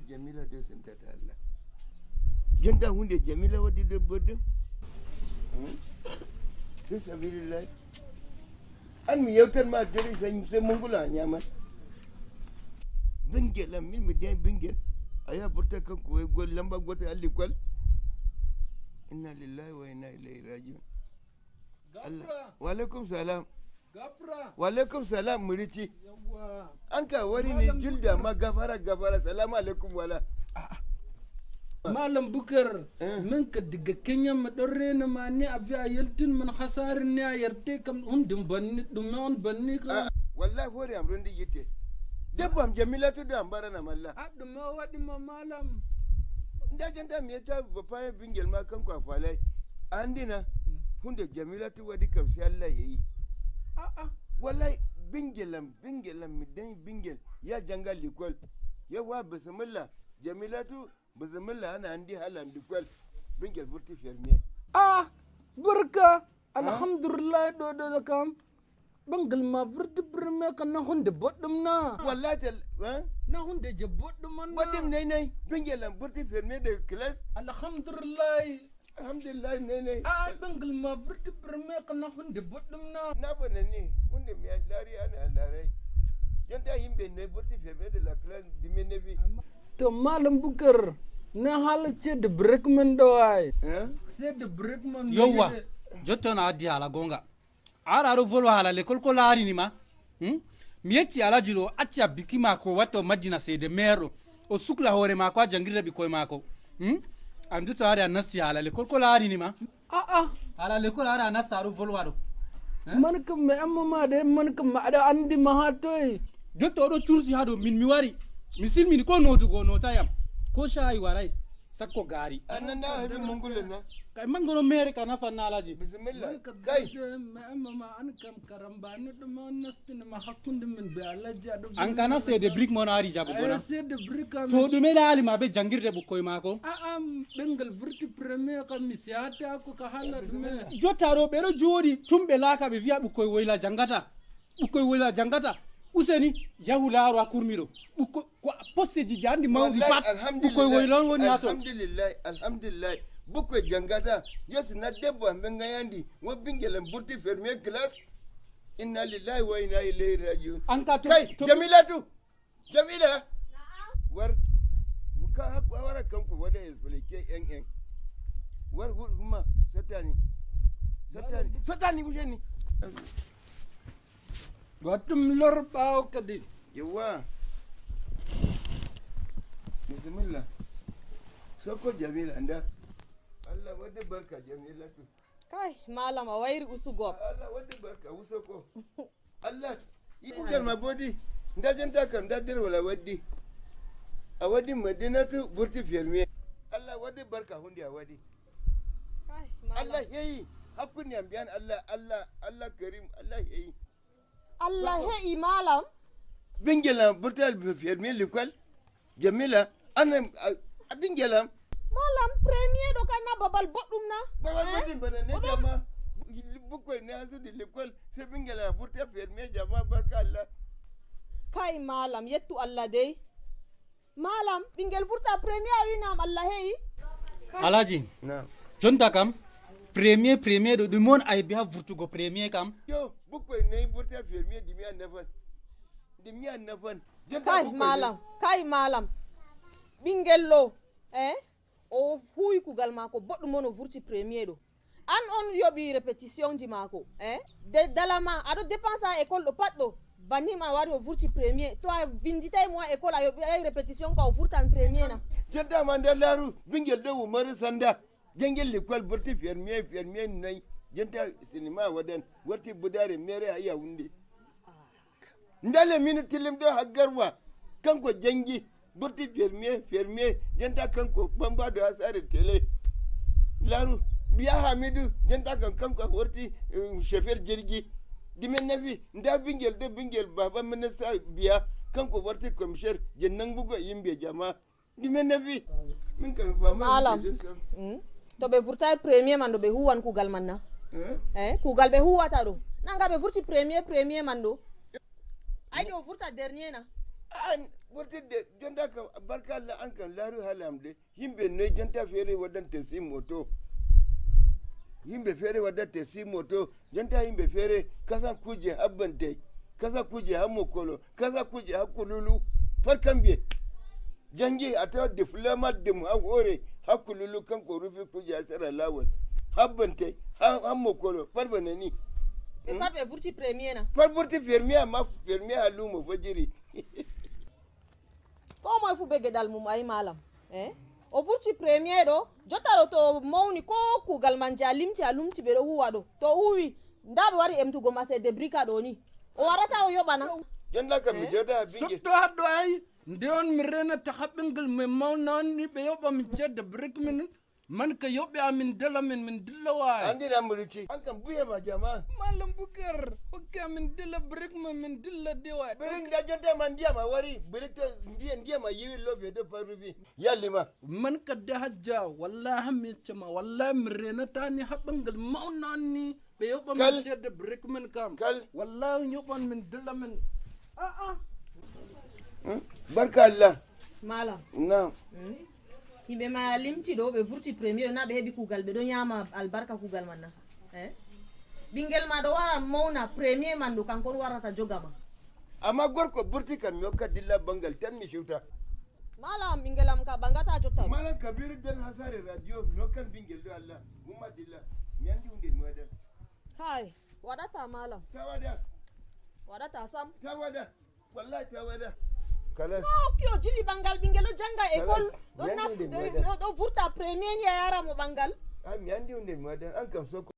jamila da sun ta Allah janda hunde jamila wadi da bodin fi sabilillah an mi yautar ma dare sai mungula nyama bingel min mi dai bingel aya burta kan ko gol lamba gota alli gol inna lillahi wa inna ilaihi raji'un Allah wa alaikum salam gafra wa alaikum salam murici yawa an ka wari ne julda ma gafara salamu alaikum wala malam bukar min ka diga kenya ma dorre na ma ni abi ayaltin man khasar ni ayarte kam undum banni dum non banni ka wallahi hore am rondi yite debbam jamilatu da ambara na malla dum ma wadi ma malam nda janda mi ta ba fa bingel ma kan kwa falai andina hunde jamilatu wadi kam sai Allah yayi wallahi bingelam mi dan bingel ya janga likol ya wa bismillah jamilatu bismillah ana andi halan likol bingel burti ferme burka alhamdulillah do kam bangal ma burti burme kan na hunde boddum na wallahi na hunde je boddum man boddum nay bingelam burti ferme de class alhamdulillah nay bangal ma burti burme kan na hunde boddum na bana ni hunde mi lari ana larai yanda yimbe ne burti ferme de la class dimene bi to malam bukar na halace da brickman do ay sai da brickman yowa jotto na adi ala gonga ara ro volo hala le kolko lari ni ma mieti ala jiro atia bikima ko wato majina sai de mero o sukla hore ma ko jangirde bi koy mako andu tare anasi ala le kolko lari ni ma ala le kolko ara nasaru volo wado man kam me amma ma de man kam ma da andi ma hatoy jotto do tursi hado min mi wari misil min ko notu go notayam ko shayi warai sakko gari annanda hebe mungulin na kai mangoro mere kana fanna alaji bismillah kai ma an kam karamba ni dum nastin ma hakunde min be alaji ado an kana se de brick mon ari jabu gona se de brick am to dume da ali ma be jangirde bu koy mako bengal virti premier kam mi siata ko ka hala dume jotaro be ro jodi tumbe laka be viya bu koy woyla jangata useni yahularo akurmiro ko poste ji jandi mawdi pat ko woylon woni hato alhamdulillah buko jangata yes na debbo benga yandi wo bingelen burti ferme class inna lillahi wa inna ilaihi raji'un anka to jamila war wuka hakwa wara kanku wada explique en war huma satani busheni Batum lor baw kadi yawa bismillah soko jamila anda Allah wadda barka jamila tu kai malama wairi usugo Allah wadda barka usoko Allah ibugal mabodi ndajenta kam dadir wala waddi a waddi madinatu burti ferme Allah wadda barka hundi a waddi kai malama Allah yayi hakun yambiyan Allah karim Allah yayi Allah he malam bingela burtal ferme l'école jamila ana bingela malam premier do kana babal boddum na babal boddum bana ne jama bukoy ne hasu di l'école se bingela burtal ferme jama barka Allah kai malam yettu Allah dai malam bingel burta premier winam Allah he alaji na jonta kam premier do mon ay biya vurtugo premier kam yo bukoy ne burtal ferme dimiya nafan kai malam bingello o huy kugal mako boddum mono vurti premier do an on yobi repetition ji mako de dalama ado dépense école do patdo bani man wari o vurti premier to a vindita mo école a yobi ay repetition ka o vurtan premier na jeda man de laru bingel do umar sanda jengel l'école burti fermier nay jenta cinéma wadan warti budare mere aya wunde ndale minutilim do hagarwa kanko jangi burti fermier jenta kanko bamba do asare tele laru biya hamidu jenta kanko warti chauffeur jirgi dimen nafi nda bingel baba minister biya kanko warti commissaire jennan bugo yimbe jama dimen nafi min kan fama malam to be vurta premier man do be huwan kugal manna kugal be huwata do nanga be vurti premier man do ay do vurta dernier na an wurti de jonda ka barka Allah an kan laru halamde himbe ne janta fere wadan tesi moto himbe fere wadan tesi moto janta himbe fere kasa kuje habbante kasa kuje hamokolo kasa kuje hakululu farkan be jangi ata diplomat dim ha hore hakululu kan ko rufi kuje asara lawal habbante hamokolo farbane ni farbe vurti premier na farburti fermiya ma fermiya halumo fajiri ko moy fu bege dal mum ay malam o vurti premier do jotaro to mawni ko kugal man jalimti alumti be do huwa do to huwi ndabe wari emtugo mase de brika do ni o warata o yobana jonda ka mi joda binge sokto haddo ay ndeon mi rena ta habengel me mawnan ni be yoba mi jedde brick min man ka yobe amin dala min dilla way andi na muliti an kan buye ma jama malam bukar okke amin dilla brick min dilla de way birin da jonta man dia ma wari birin to ndiya ma yiwi lobe do parubi yallima man ka da hajja wallahi mi chama wallahi mi rena ta ni habengel mawnan ni be yoba mi jedde brick min kam wallahi yoban min dilla min barka Allah malam na himɓe ma limti ɗo ɓe vurti premier na ɓe heɓi kugal ɓe ɗo ñama albarka kugal man na ɓinguel ma ɗo wara mawna premier man ɗo kankon warata jogama amma gorko burti kam yokka dilla bangal tan mi siwta malam ɓinguel am ka bangata jotta malam kabiru den hasare radio nokkan ɓinguel ɗo Allah mumma dilla mi andi hunde mi waɗa kai waɗata malam ta waɗata sam waɗa wallahi ta waɗa kalas okki o jilli bangal ɓinguel ɗo janga école ɗo vurta premier ni a yaramo bangal mi andi hunde mi waɗa an kam soko